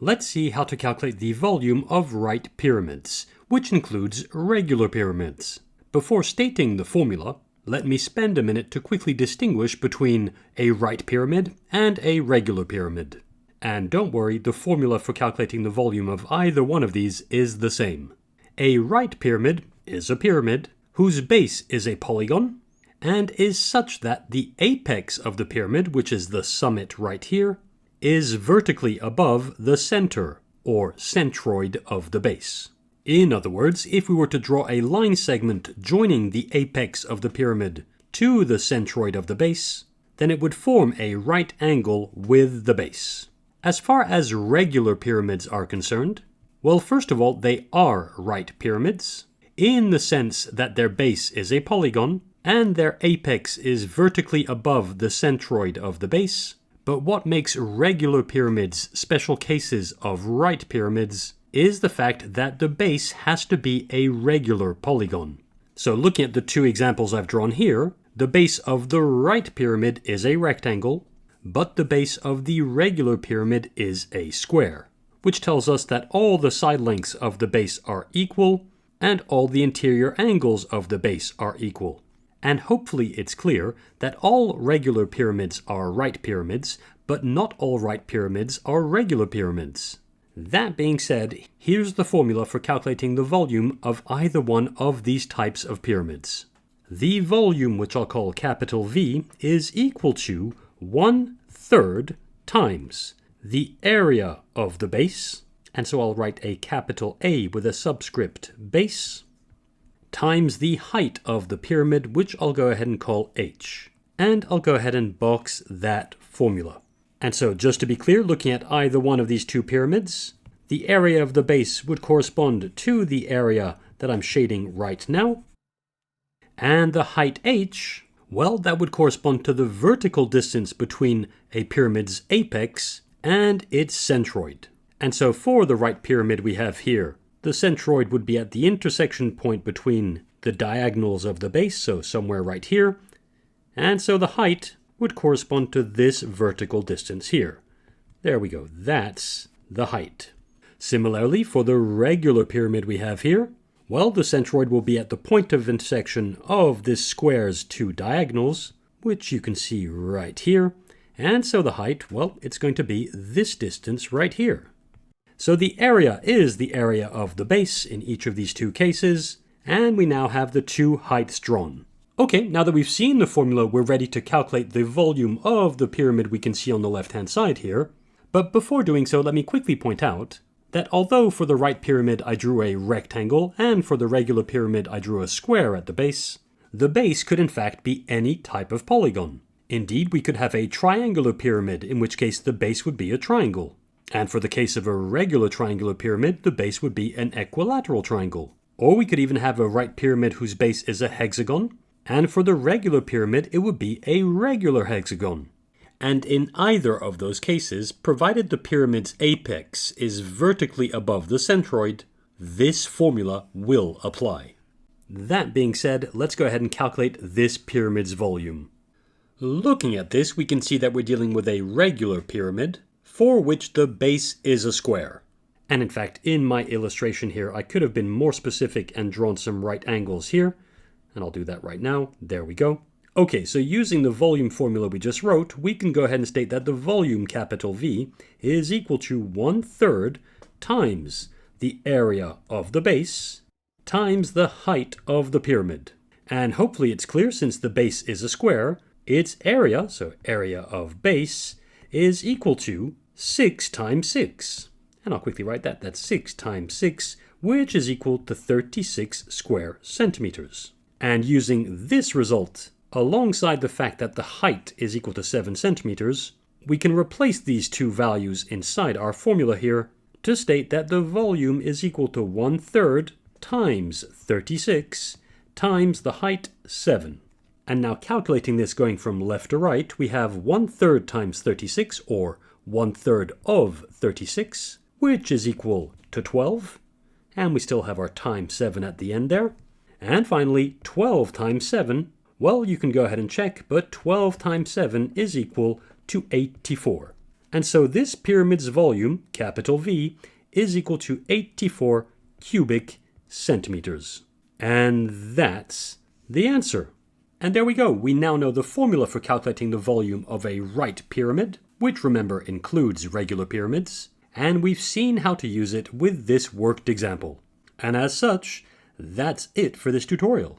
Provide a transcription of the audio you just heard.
let's see how to calculate the volume of right pyramids, which includes regular pyramids. Before stating the formula, let me spend a minute to quickly distinguish between a right pyramid and a regular pyramid. And don't worry, the formula for calculating the volume of either one of these is the same. A right pyramid is a pyramid whose base is a polygon and is such that the apex of the pyramid, which is the summit right here, is vertically above the center, or centroid of the base. In other words, if we were to draw a line segment joining the apex of the pyramid to the centroid of the base, then it would form a right angle with the base. As far as regular pyramids are concerned, well, first of all, they are right pyramids, in the sense that their base is a polygon, and their apex is vertically above the centroid of the base. But what makes regular pyramids special cases of right pyramids is the fact that the base has to be a regular polygon. So looking at the two examples I've drawn here, the base of the right pyramid is a rectangle, but the base of the regular pyramid is a square, which tells us that all the side lengths of the base are equal, and all the interior angles of the base are equal. And hopefully it's clear that all regular pyramids are right pyramids, but not all right pyramids are regular pyramids. That being said, here's the formula for calculating the volume of either one of these types of pyramids. The volume, which I'll call capital V, is equal to 1/3 times the area of the base, and so I'll write a capital A with a subscript base, times the height of the pyramid, which I'll go ahead and call h. And I'll go ahead and box that formula. And so just to be clear, looking at either one of these two pyramids, the area of the base would correspond to the area that I'm shading right now. And the height h, well, that would correspond to the vertical distance between a pyramid's apex and its centroid. And so for the right pyramid we have here, the centroid would be at the intersection point between the diagonals of the base, so somewhere right here. And so the height would correspond to this vertical distance here. There we go, that's the height. Similarly, for the regular pyramid we have here, well, the centroid will be at the point of intersection of this square's two diagonals, which you can see right here. And so the height, well, it's going to be this distance right here. So the area is the area of the base in each of these two cases, and we now have the two heights drawn. Okay, now that we've seen the formula, we're ready to calculate the volume of the pyramid we can see on the left-hand side here. But before doing so, let me quickly point out that although for the right pyramid I drew a rectangle, and for the regular pyramid I drew a square at the base could in fact be any type of polygon. Indeed, we could have a triangular pyramid, in which case the base would be a triangle. And for the case of a regular triangular pyramid, the base would be an equilateral triangle. Or we could even have a right pyramid whose base is a hexagon, and for the regular pyramid, it would be a regular hexagon. And in either of those cases, provided the pyramid's apex is vertically above the centroid, this formula will apply. That being said, let's go ahead and calculate this pyramid's volume. Looking at this, we can see that we're dealing with a regular pyramid, for which the base is a square. And in fact, in my illustration here, I could have been more specific and drawn some right angles here. And I'll do that right now. There we go. Okay, so using the volume formula we just wrote, we can go ahead and state that the volume, capital V, is equal to 1/3 times the area of the base times the height of the pyramid. And hopefully it's clear, since the base is a square, its area, so area of base, is equal to 6 times 6. And I'll quickly write that. That's 6 times 6, which is equal to 36 square centimeters. And using this result, alongside the fact that the height is equal to 7 centimeters, we can replace these two values inside our formula here to state that the volume is equal to 1/3 times 36 times the height 7. And now calculating this going from left to right, we have 1/3 times 36, or 1/3 of 36, which is equal to 12. And we still have our times 7 at the end there. And finally, 12 times 7, well, you can go ahead and check, but 12 times 7 is equal to 84. And so this pyramid's volume, capital V, is equal to 84 cubic centimeters. And that's the answer. And there we go. We now know the formula for calculating the volume of a right pyramid, which remember includes regular pyramids, and we've seen how to use it with this worked example. And as such, that's it for this tutorial.